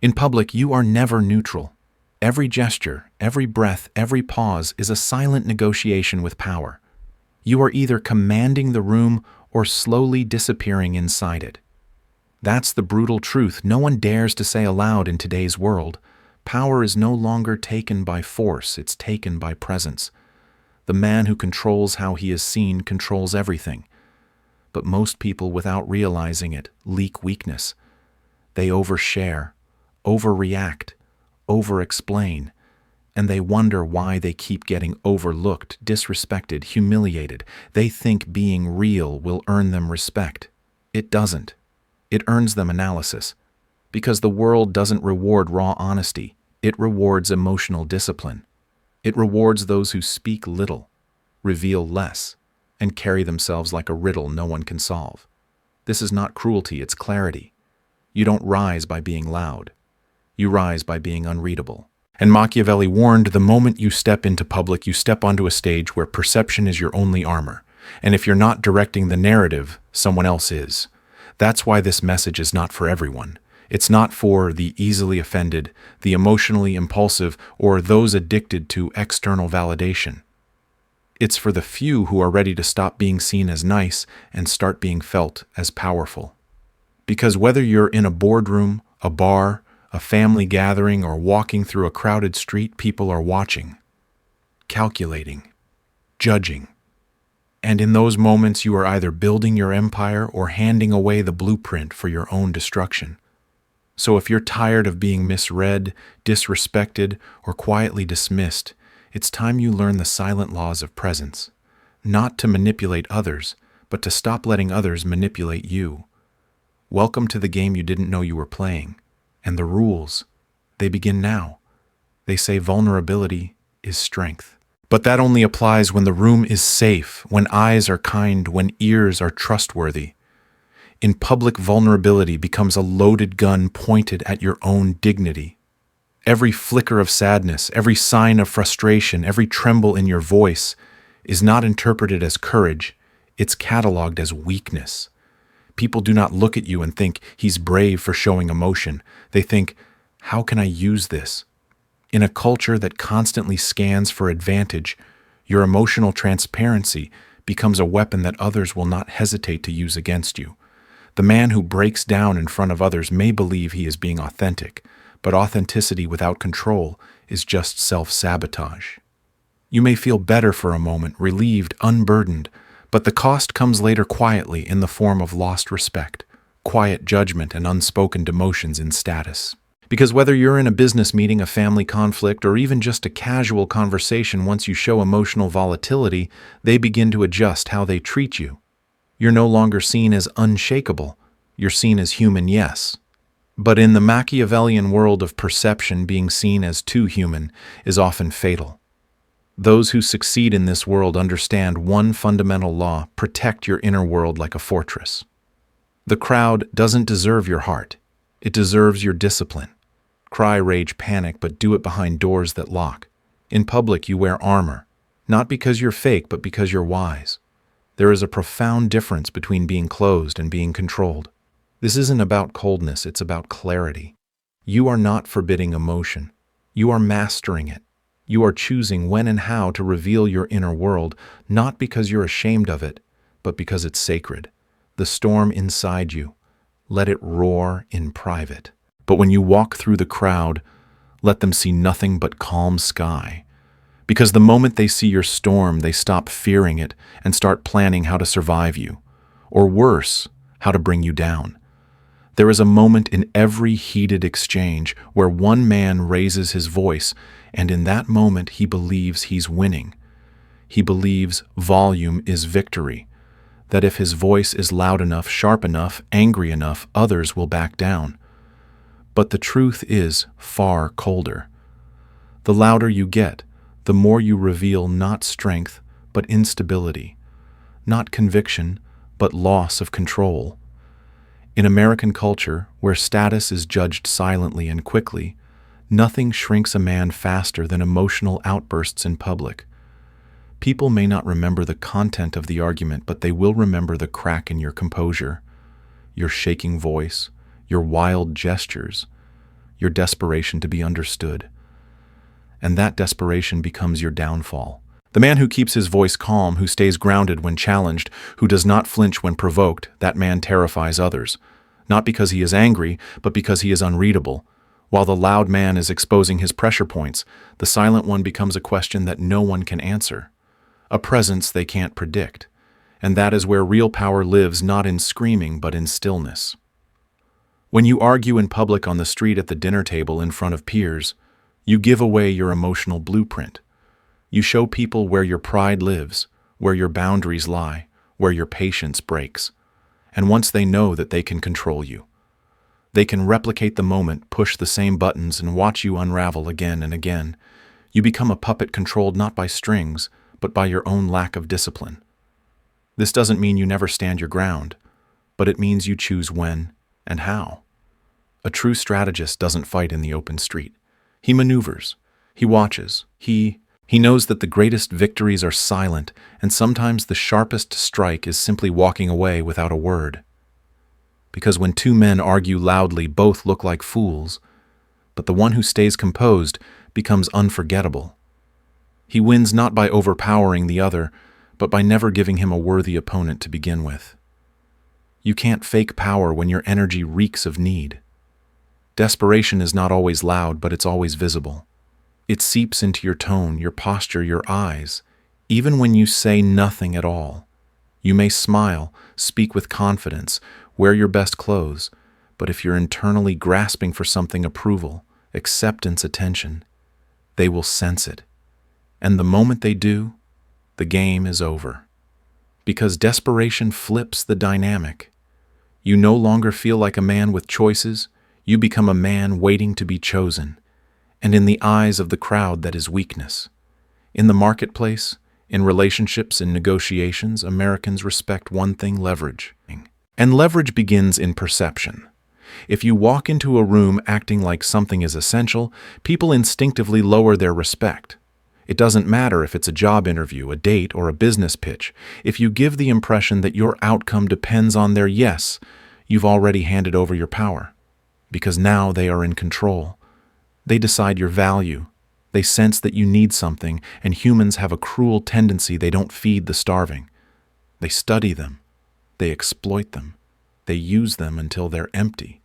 In public, you are never neutral. Every gesture, every breath, every pause is a silent negotiation with power. You are either commanding the room or slowly disappearing inside it. That's the brutal truth no one dares to say aloud in today's world. Power is no longer taken by force, it's taken by presence. The man who controls how he is seen controls everything. But most people, without realizing it, leak weakness. They overshare, overreact, over-explain, and they wonder why they keep getting overlooked, disrespected, humiliated. They think being real will earn them respect. It doesn't. It earns them analysis. Because the world doesn't reward raw honesty, it rewards emotional discipline. It rewards those who speak little, reveal less, and carry themselves like a riddle no one can solve. This is not cruelty, it's clarity. You don't rise by being loud. You rise by being unreadable. And Machiavelli warned, the moment you step into public, you step onto a stage where perception is your only armor. And if you're not directing the narrative, someone else is. That's why this message is not for everyone. It's not for the easily offended, the emotionally impulsive, or those addicted to external validation. It's for the few who are ready to stop being seen as nice and start being felt as powerful. Because whether you're in a boardroom, a bar, a family gathering, or walking through a crowded street, people are watching, calculating, judging. And in those moments, you are either building your empire or handing away the blueprint for your own destruction. So if you're tired of being misread, disrespected, or quietly dismissed, it's time you learn the silent laws of presence. Not to manipulate others, but to stop letting others manipulate you. Welcome to the game you didn't know you were playing. And the rules, they begin now. They say vulnerability is strength. But that only applies when the room is safe, when eyes are kind, when ears are trustworthy. In public, vulnerability becomes a loaded gun pointed at your own dignity. Every flicker of sadness, every sign of frustration, every tremble in your voice is not interpreted as courage, it's cataloged as weakness. People do not look at you and think, he's brave for showing emotion. They think, how can I use this? In a culture that constantly scans for advantage, your emotional transparency becomes a weapon that others will not hesitate to use against you. The man who breaks down in front of others may believe he is being authentic, but authenticity without control is just self-sabotage. You may feel better for a moment, relieved, unburdened, but the cost comes later quietly in the form of lost respect, quiet judgment, and unspoken demotions in status. Because whether you're in a business meeting, a family conflict, or even just a casual conversation, once you show emotional volatility, they begin to adjust how they treat you. You're no longer seen as unshakable. You're seen as human, yes. But in the Machiavellian world of perception, being seen as too human is often fatal. Those who succeed in this world understand one fundamental law: protect your inner world like a fortress. The crowd doesn't deserve your heart. It deserves your discipline. Cry, rage, panic, but do it behind doors that lock. In public, you wear armor, not because you're fake, but because you're wise. There is a profound difference between being closed and being controlled. This isn't about coldness, it's about clarity. You are not forbidding emotion. You are mastering it. You are choosing when and how to reveal your inner world, not because you're ashamed of it, but because it's sacred. The storm inside you, let it roar in private. But when you walk through the crowd, let them see nothing but calm sky. Because the moment they see your storm, they stop fearing it and start planning how to survive you. Or worse, how to bring you down. There is a moment in every heated exchange where one man raises his voice, and in that moment he believes he's winning. He believes volume is victory, that if his voice is loud enough, sharp enough, angry enough, others will back down. But the truth is far colder. The louder you get, the more you reveal not strength, but instability, not conviction, but loss of control. In American culture, where status is judged silently and quickly, nothing shrinks a man faster than emotional outbursts in public. People may not remember the content of the argument, but they will remember the crack in your composure, your shaking voice, your wild gestures, your desperation to be understood. And that desperation becomes your downfall. The man who keeps his voice calm, who stays grounded when challenged, who does not flinch when provoked, that man terrifies others. Not because he is angry, but because he is unreadable. While the loud man is exposing his pressure points, the silent one becomes a question that no one can answer, a presence they can't predict. And that is where real power lives, not in screaming, but in stillness. When you argue in public, on the street, at the dinner table, in front of peers, you give away your emotional blueprint. You show people where your pride lives, where your boundaries lie, where your patience breaks. And once they know that they can control you, they can replicate the moment, push the same buttons, and watch you unravel again and again. You become a puppet controlled not by strings, but by your own lack of discipline. This doesn't mean you never stand your ground, but it means you choose when and how. A true strategist doesn't fight in the open street. He maneuvers. He watches. He knows that the greatest victories are silent, and sometimes the sharpest strike is simply walking away without a word. Because when two men argue loudly, both look like fools, but the one who stays composed becomes unforgettable. He wins not by overpowering the other, but by never giving him a worthy opponent to begin with. You can't fake power when your energy reeks of need. Desperation is not always loud, but it's always visible. It seeps into your tone, your posture, your eyes, even when you say nothing at all. You may smile, speak with confidence, wear your best clothes, but if you're internally grasping for something, approval, acceptance, attention, they will sense it. And the moment they do, the game is over. Because desperation flips the dynamic. You no longer feel like a man with choices, you become a man waiting to be chosen. And in the eyes of the crowd, that is weakness. In the marketplace, in relationships, in negotiations, Americans respect one thing: leverage. And leverage begins in perception. If you walk into a room acting like something is essential, people instinctively lower their respect. It doesn't matter if it's a job interview, a date, or a business pitch. If you give the impression that your outcome depends on their yes, you've already handed over your power. Because now they are in control. They decide your value. They sense that you need something, and humans have a cruel tendency: they don't feed the starving. They study them. They exploit them. They use them until they're empty.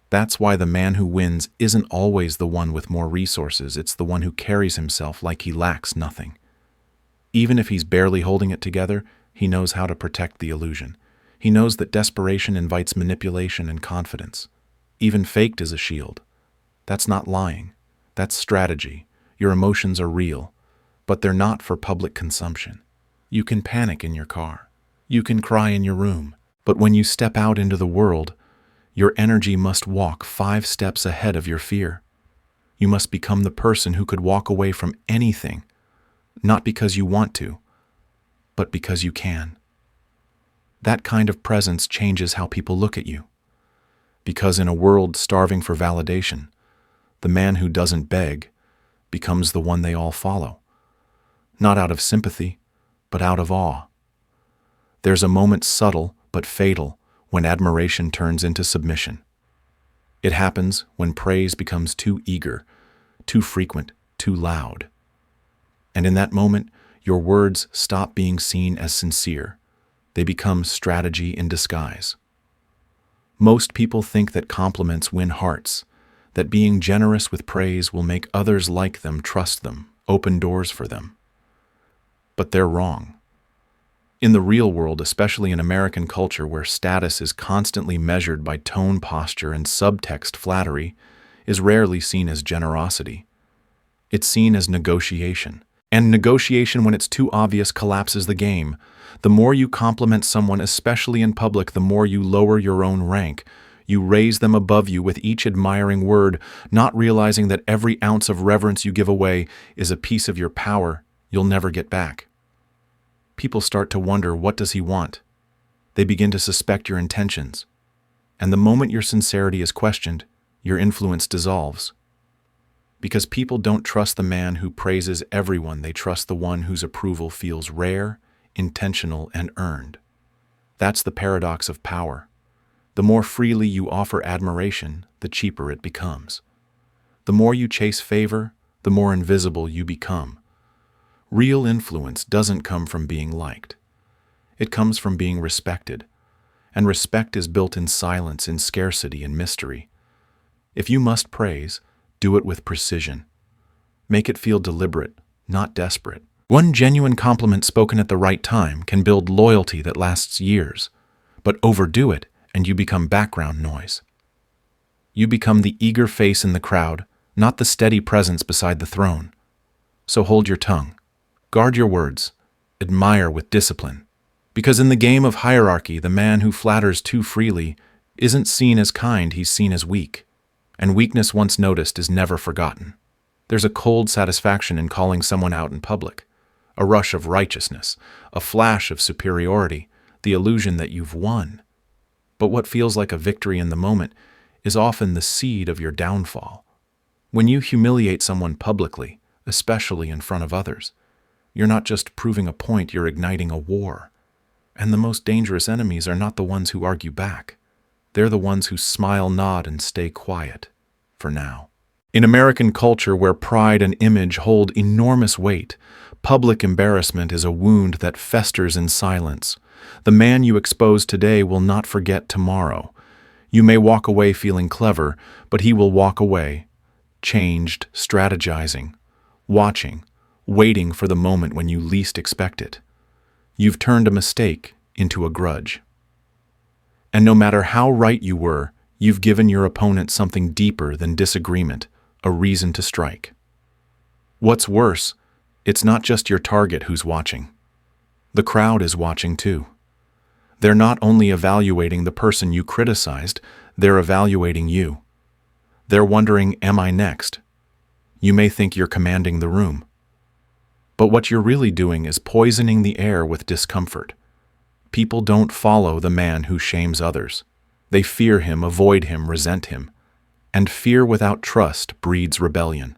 That's why the man who wins isn't always the one with more resources. It's the one who carries himself like he lacks nothing. Even if he's barely holding it together, he knows how to protect the illusion. He knows that desperation invites manipulation and confidence. Even faked is a shield. That's not lying. That's strategy. Your emotions are real, but they're not for public consumption. You can panic in your car. You can cry in your room. But when you step out into the world, your energy must walk 5 steps ahead of your fear. You must become the person who could walk away from anything, not because you want to, but because you can. That kind of presence changes how people look at you. Because in a world starving for validation, the man who doesn't beg becomes the one they all follow. Not out of sympathy, but out of awe. There's a moment, subtle but fatal, when admiration turns into submission. It happens when praise becomes too eager, too frequent, too loud. And in that moment, your words stop being seen as sincere. They become strategy in disguise. Most people think that compliments win hearts, that being generous with praise will make others like them, trust them, open doors for them. But they're wrong. In the real world, especially in American culture where status is constantly measured by tone, posture, and subtext, flattery is rarely seen as generosity. It's seen as negotiation. And negotiation, when it's too obvious, collapses the game. The more you compliment someone, especially in public, the more you lower your own rank. You raise them above you with each admiring word, not realizing that every ounce of reverence you give away is a piece of your power you'll never get back. People start to wonder, what does he want? They begin to suspect your intentions. And the moment your sincerity is questioned, your influence dissolves. Because people don't trust the man who praises everyone, they trust the one whose approval feels rare, intentional, and earned. That's the paradox of power. The more freely you offer admiration, the cheaper it becomes. The more you chase favor, the more invisible you become. Real influence doesn't come from being liked. It comes from being respected. And respect is built in silence, in scarcity, and mystery. If you must praise, do it with precision. Make it feel deliberate, not desperate. One genuine compliment spoken at the right time can build loyalty that lasts years, but overdo it and you become background noise. You become the eager face in the crowd, not the steady presence beside the throne. So hold your tongue. Guard your words. Admire with discipline. Because in the game of hierarchy, the man who flatters too freely isn't seen as kind, he's seen as weak. And weakness once noticed is never forgotten. There's a cold satisfaction in calling someone out in public, a rush of righteousness, a flash of superiority, the illusion that you've won. But what feels like a victory in the moment is often the seed of your downfall. When you humiliate someone publicly, especially in front of others, you're not just proving a point, you're igniting a war. And the most dangerous enemies are not the ones who argue back. They're the ones who smile, nod, and stay quiet, for now. In American culture where pride and image hold enormous weight, public embarrassment is a wound that festers in silence. The man you expose today will not forget tomorrow. You may walk away feeling clever, but he will walk away, changed, strategizing, watching, waiting for the moment when you least expect it. You've turned a mistake into a grudge. And no matter how right you were, you've given your opponent something deeper than disagreement, a reason to strike. What's worse, it's not just your target who's watching. The crowd is watching too. They're not only evaluating the person you criticized, they're evaluating you. They're wondering, am I next? You may think you're commanding the room. But what you're really doing is poisoning the air with discomfort. People don't follow the man who shames others. They fear him, avoid him, resent him. And fear without trust breeds rebellion.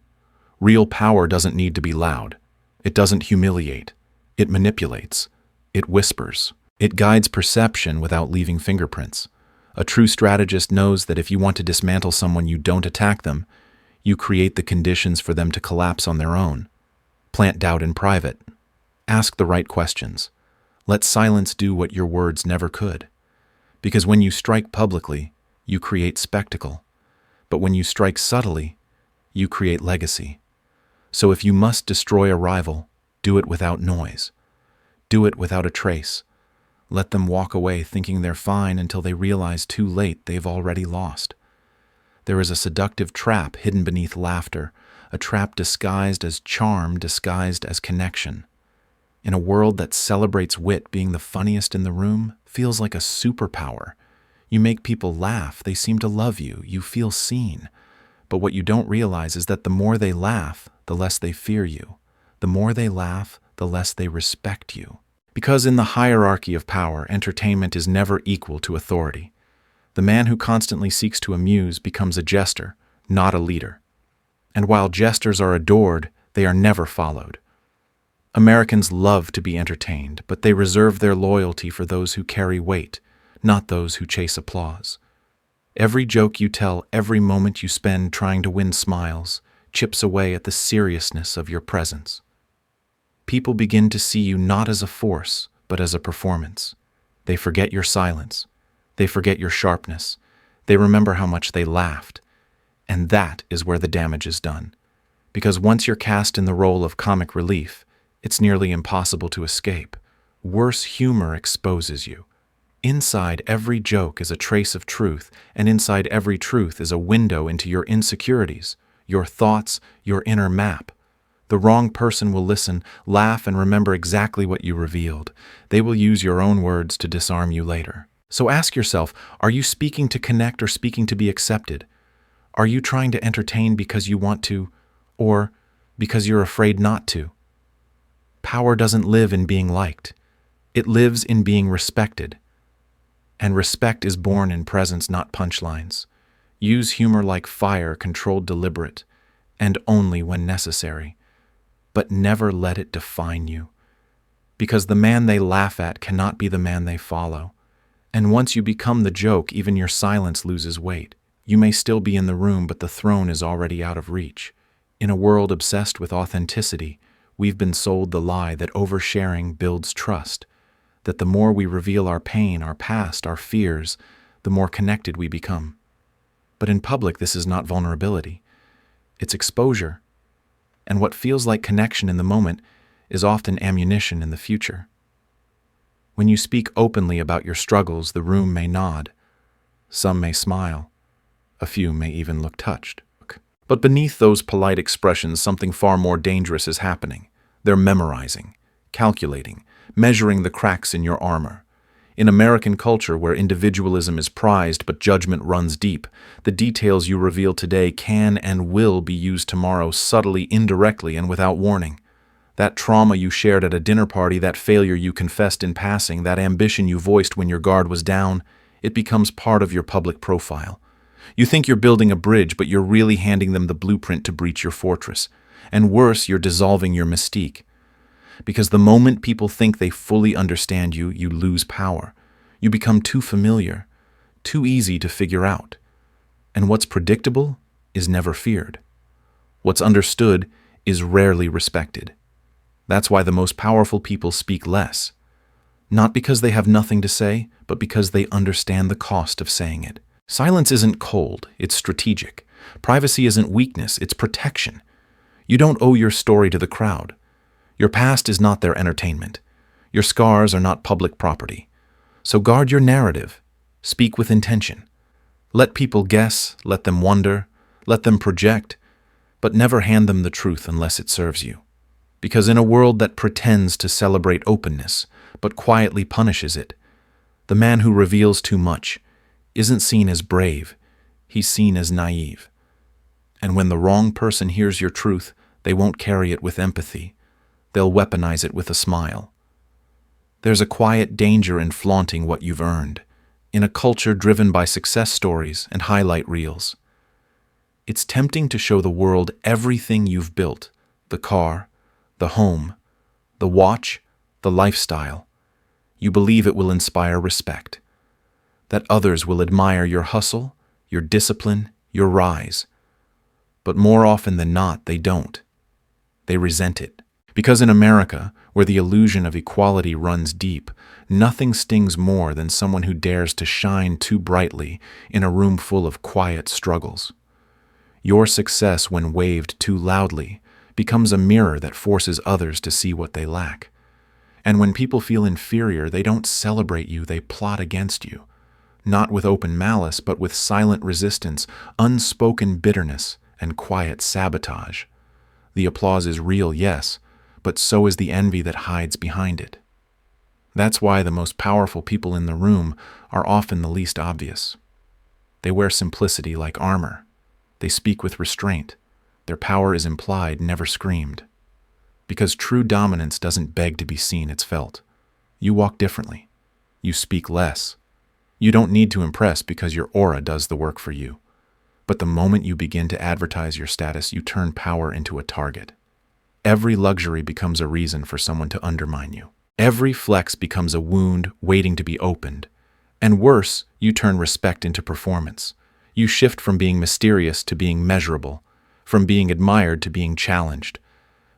Real power doesn't need to be loud. It doesn't humiliate. It manipulates. It whispers. It guides perception without leaving fingerprints. A true strategist knows that if you want to dismantle someone, you don't attack them. You create the conditions for them to collapse on their own. Plant doubt in private. Ask the right questions. Let silence do what your words never could. Because when you strike publicly, you create spectacle. But when you strike subtly, you create legacy. So if you must destroy a rival, do it without noise. Do it without a trace. Let them walk away thinking they're fine until they realize too late they've already lost. There is a seductive trap hidden beneath laughter, a trap disguised as charm, disguised as connection. In a world that celebrates wit, being the funniest in the room feels like a superpower. You make people laugh, they seem to love you, you feel seen. But what you don't realize is that the more they laugh, the less they fear you. The more they laugh, the less they respect you. Because in the hierarchy of power, entertainment is never equal to authority. The man who constantly seeks to amuse becomes a jester, not a leader. And while jesters are adored, they are never followed. Americans love to be entertained, but they reserve their loyalty for those who carry weight, not those who chase applause. Every joke you tell, every moment you spend trying to win smiles, chips away at the seriousness of your presence. People begin to see you not as a force, but as a performance. They forget your silence. They forget your sharpness. They remember how much they laughed. And that is where the damage is done. Because once you're cast in the role of comic relief, it's nearly impossible to escape. Worse humor exposes you. Inside every joke is a trace of truth, and inside every truth is a window into your insecurities, your thoughts, your inner map. The wrong person will listen, laugh, and remember exactly what you revealed. They will use your own words to disarm you later. So ask yourself, are you speaking to connect or speaking to be accepted? Are you trying to entertain because you want to, or because you're afraid not to? Power doesn't live in being liked. It lives in being respected. And respect is born in presence, not punchlines. Use humor like fire, controlled, deliberate, and only when necessary. But never let it define you. Because the man they laugh at cannot be the man they follow. And once you become the joke, even your silence loses weight. You may still be in the room, but the throne is already out of reach. In a world obsessed with authenticity, we've been sold the lie that oversharing builds trust, that the more we reveal our pain, our past, our fears, the more connected we become. But in public, this is not vulnerability. It's exposure. And what feels like connection in the moment is often ammunition in the future. When you speak openly about your struggles, the room may nod. Some may smile. A few may even look touched. But beneath those polite expressions, something far more dangerous is happening. They're memorizing, calculating, measuring the cracks in your armor. In American culture, where individualism is prized but judgment runs deep, the details you reveal today can and will be used tomorrow subtly, indirectly, and without warning. That trauma you shared at a dinner party, that failure you confessed in passing, that ambition you voiced when your guard was down, it becomes part of your public profile. You think you're building a bridge, but you're really handing them the blueprint to breach your fortress. And worse, you're dissolving your mystique. Because the moment people think they fully understand you, you lose power. You become too familiar, too easy to figure out. And what's predictable is never feared. What's understood is rarely respected. That's why the most powerful people speak less. Not because they have nothing to say, but because they understand the cost of saying it. Silence isn't cold, it's strategic. Privacy isn't weakness, it's protection. You don't owe your story to the crowd. Your past is not their entertainment. Your scars are not public property. So guard your narrative. Speak with intention. Let people guess, let them wonder, let them project, but never hand them the truth unless it serves you. Because in a world that pretends to celebrate openness, but quietly punishes it, the man who reveals too much isn't seen as brave, he's seen as naive. And when the wrong person hears your truth, they won't carry it with empathy. They'll weaponize it with a smile. There's a quiet danger in flaunting what you've earned, in a culture driven by success stories and highlight reels. It's tempting to show the world everything you've built, the car, the home, the watch, the lifestyle. You believe it will inspire respect, that others will admire your hustle, your discipline, your rise. But more often than not, they don't. They resent it. Because in America, where the illusion of equality runs deep, nothing stings more than someone who dares to shine too brightly in a room full of quiet struggles. Your success, when waved too loudly, becomes a mirror that forces others to see what they lack. And when people feel inferior, they don't celebrate you, they plot against you. Not with open malice, but with silent resistance, unspoken bitterness, and quiet sabotage. The applause is real, yes, but so is the envy that hides behind it. That's why the most powerful people in the room are often the least obvious. They wear simplicity like armor. They speak with restraint. Their power is implied, never screamed. Because true dominance doesn't beg to be seen, it's felt. You walk differently. You speak less. You don't need to impress because your aura does the work for you. But the moment you begin to advertise your status, you turn power into a target. Every luxury becomes a reason for someone to undermine you. Every flex becomes a wound waiting to be opened. And worse, you turn respect into performance. You shift from being mysterious to being measurable, from being admired to being challenged.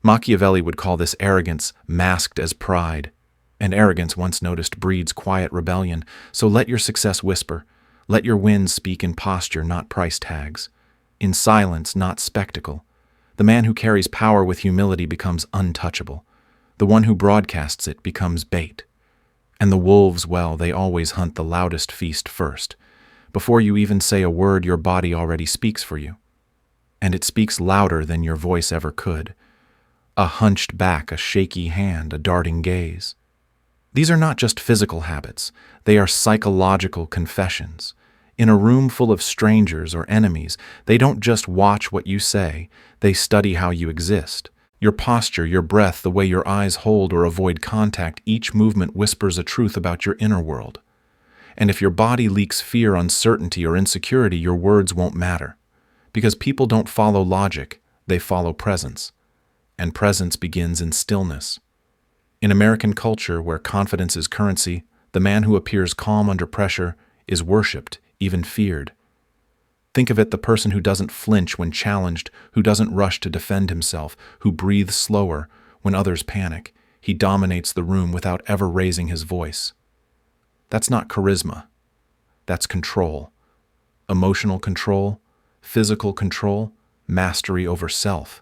Machiavelli would call this arrogance masked as pride. And arrogance, once noticed, breeds quiet rebellion. So let your success whisper. Let your wins speak in posture, not price tags. In silence, not spectacle. The man who carries power with humility becomes untouchable. The one who broadcasts it becomes bait. And the wolves, well, they always hunt the loudest feast first. Before you even say a word, your body already speaks for you. And it speaks louder than your voice ever could. A hunched back, a shaky hand, a darting gaze. These are not just physical habits. They are psychological confessions. In a room full of strangers or enemies, they don't just watch what you say, they study how you exist. Your posture, your breath, the way your eyes hold or avoid contact, each movement whispers a truth about your inner world. And if your body leaks fear, uncertainty, or insecurity, your words won't matter. Because people don't follow logic, they follow presence. And presence begins in stillness. In American culture, where confidence is currency, the man who appears calm under pressure is worshipped, even feared. Think of it: the person who doesn't flinch when challenged, who doesn't rush to defend himself, who breathes slower when others panic. He dominates the room without ever raising his voice. That's not charisma. That's control. Emotional control, physical control, mastery over self.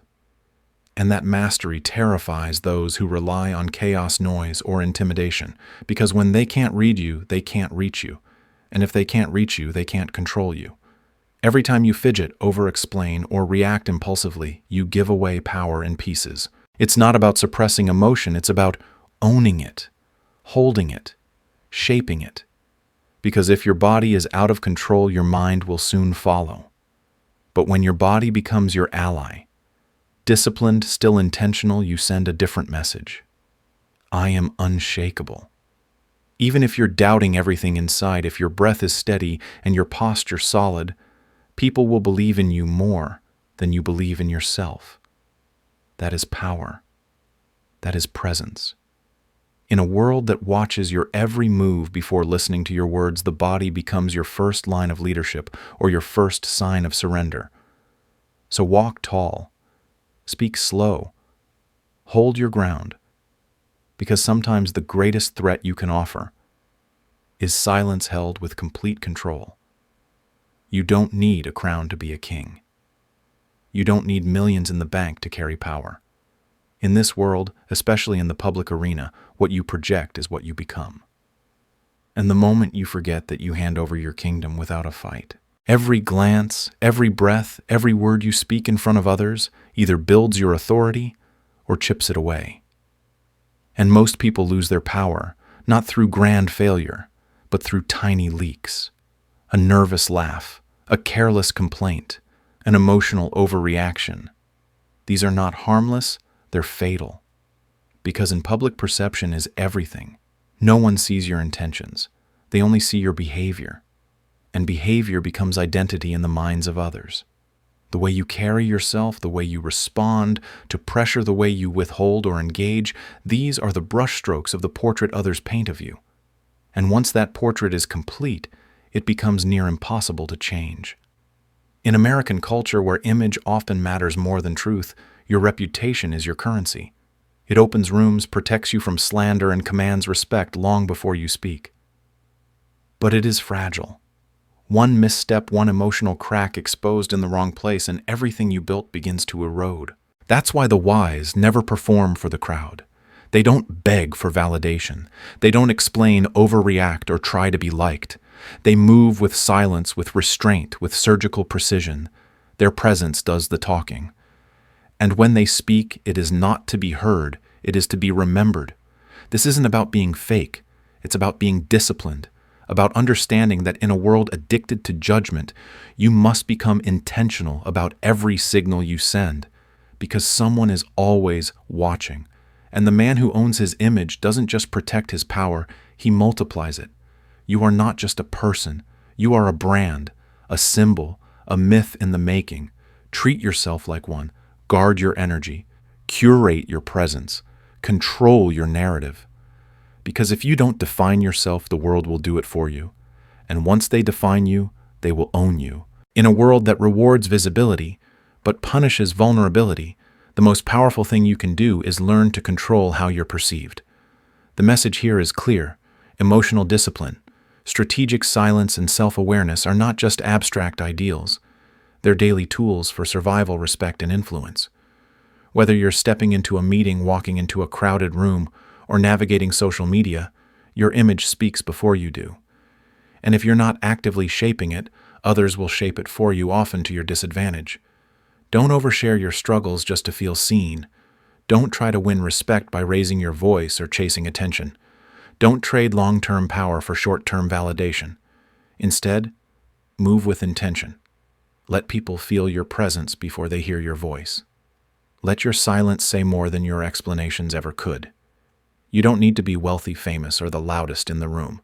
And that mastery terrifies those who rely on chaos, noise, or intimidation, because when they can't read you, they can't reach you. And if they can't reach you, they can't control you. Every time you fidget, over-explain, or react impulsively, you give away power in pieces. It's not about suppressing emotion, it's about owning it, holding it, shaping it. Because if your body is out of control, your mind will soon follow. But when your body becomes your ally, disciplined, still intentional, you send a different message. I am unshakable. Even if you're doubting everything inside, if your breath is steady and your posture solid, people will believe in you more than you believe in yourself. That is power. That is presence. In a world that watches your every move before listening to your words, the body becomes your first line of leadership or your first sign of surrender. So walk tall, speak slow, hold your ground, because sometimes the greatest threat you can offer is silence held with complete control. You don't need a crown to be a king. You don't need millions in the bank to carry power. In this world, especially in the public arena, what you project is what you become. And the moment you forget that you hand over your kingdom without a fight, every glance, every breath, every word you speak in front of others either builds your authority or chips it away. And most people lose their power, not through grand failure, but through tiny leaks. A nervous laugh, a careless complaint, an emotional overreaction. These are not harmless, they're fatal. Because in public perception is everything. No one sees your intentions. They only see your behavior. And behavior becomes identity in the minds of others. The way you carry yourself, the way you respond to pressure, the way you withhold or engage, these are the brushstrokes of the portrait others paint of you. And once that portrait is complete, it becomes near impossible to change. In American culture, where image often matters more than truth, your reputation is your currency. It opens rooms, protects you from slander, and commands respect long before you speak. But it is fragile. One misstep, one emotional crack exposed in the wrong place, and everything you built begins to erode. That's why the wise never perform for the crowd. They don't beg for validation. They don't explain, overreact, or try to be liked. They move with silence, with restraint, with surgical precision. Their presence does the talking. And when they speak, it is not to be heard, it is to be remembered. This isn't about being fake. It's about being disciplined, about understanding that in a world addicted to judgment, you must become intentional about every signal you send, because someone is always watching. And the man who owns his image doesn't just protect his power, he multiplies it. You are not just a person. You are a brand, a symbol, a myth in the making. Treat yourself like one. Guard your energy. Curate your presence. Control your narrative. Because if you don't define yourself, the world will do it for you. And once they define you, they will own you. In a world that rewards visibility, but punishes vulnerability, the most powerful thing you can do is learn to control how you're perceived. The message here is clear. Emotional discipline, strategic silence, and self-awareness are not just abstract ideals. They're daily tools for survival, respect, and influence. Whether you're stepping into a meeting, walking into a crowded room, or navigating social media, your image speaks before you do. And if you're not actively shaping it, others will shape it for you, often to your disadvantage. Don't overshare your struggles just to feel seen. Don't try to win respect by raising your voice or chasing attention. Don't trade long-term power for short-term validation. Instead, move with intention. Let people feel your presence before they hear your voice. Let your silence say more than your explanations ever could. You don't need to be wealthy, famous, or the loudest in the room.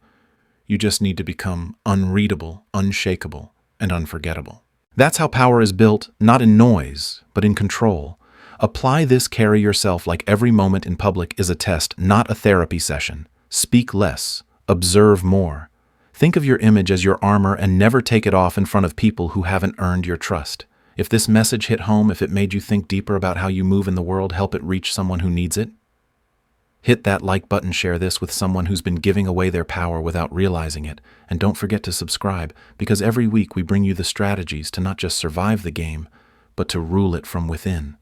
You just need to become unreadable, unshakable, and unforgettable. That's how power is built, not in noise, but in control. Apply this, carry yourself like every moment in public is a test, not a therapy session. Speak less, observe more. Think of your image as your armor and never take it off in front of people who haven't earned your trust. If this message hit home, if it made you think deeper about how you move in the world, help it reach someone who needs it, hit that like button, share this with someone who's been giving away their power without realizing it, and don't forget to subscribe, because every week we bring you the strategies to not just survive the game, but to rule it from within.